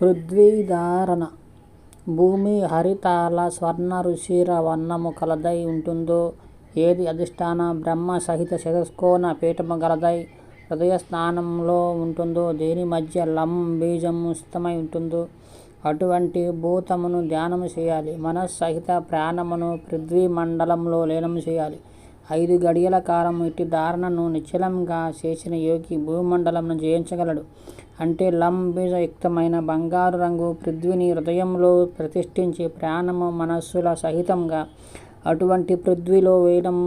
పృథ్వీధారణ భూమి హరితాల స్వర్ణ రుచిర వర్ణము కలదై ఉంటుందో, ఏది అధిష్టాన బ్రహ్మ సహిత చతుష్కోణ పీఠము గలదై హృదయస్థానంలో ఉంటుందో, దేని మధ్య లం బీజము స్థితమై ఉంటుందో అటువంటి భూతమును ధ్యానము చేయాలి. మనస్సహిత ప్రాణమును పృథ్వీమండలంలో లీనము చేయాలి. 5 గడియల కాలము ఇట్టి ధారణను నిశ్చలంగా చేసిన యోగి భూమండలమును జయించగలడు. అంటే లం బీజయుక్తమైన బంగారు రంగు పృథ్వీని హృదయంలో ప్రతిష్ఠించి ప్రాణము మనస్సుల సహితంగా అటువంటి పృథ్వీలో లీనం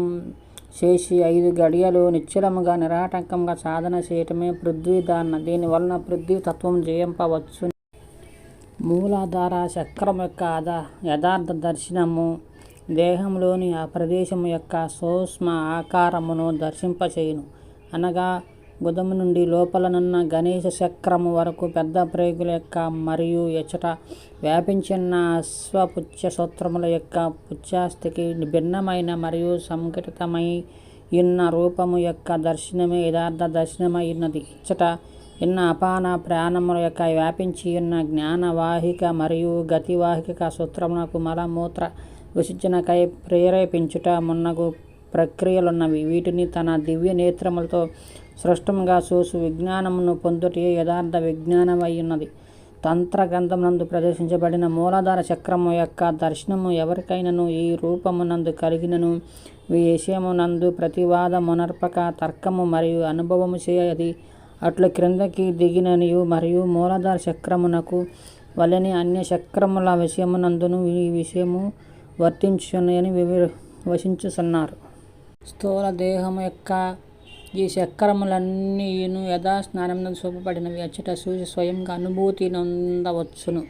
చేసి 5 గడియలు నిశ్చలముగా నిరాటంకంగా సాధన చేయటమే పృథ్వీధారణ. దీనివలన పృథ్వీ తత్వం జయింపవచ్చు. మూలాధార చక్రం యొక్క యథార్థ దర్శనము దేహంలోని ఆ ప్రదేశము యొక్క సూక్ష్మ ఆకారమును దర్శింపచేయును. అనగా గుదము నుండి లోపలనున్న గణేశ చక్రము వరకు పెద్ద ప్రేగుల యొక్క మరియు ఎచ్చట వ్యాపించిన అశ్వపుచ్చ సూత్రముల యొక్క పుచ్ఛస్థికి భిన్నమైన మరియు సంఘటితమైయున్న రూపము యొక్క దర్శనమే యథార్థ దర్శనమై ఉన్నది. ఇచ్చట ఇన్న అపాన ప్రాణముల యొక్క వ్యాపించియున్న జ్ఞానవాహిక మరియు గతివాహిక సూత్రమునకు మలమూత్ర విసర్జనకై ప్రేరేపించుట మున్నగు ప్రక్రియలున్నవి. వీటిని తన దివ్య నేత్రములతో స్పష్టంగా చూసు విజ్ఞానమును పొందుటే యథార్థ విజ్ఞానమై ఉన్నది. తంత్ర గ్రంథమునందు ప్రదర్శించబడిన మూలాధార చక్రము యొక్క దర్శనము ఎవరికైనను ఈ రూపమునందు కలిగినను విషయమునందు ప్రతివాదమునర్పక తర్కము మరియు అనుభవము చేయది అట్లు క్రిందకి దిగిననియు మరియు మూలాధార చక్రమునకు వలెని అన్య చక్రముల విషయమునందును ఈ విషయము వర్తించునని వచించుచున్నారు. స్థూల దేహము యొక్క ఈ చక్రములన్నీయును యథాస్థానమునందు చూపబడినవి. అచ్చట చూసి స్వయంగా అనుభూతి నొందవచ్చును.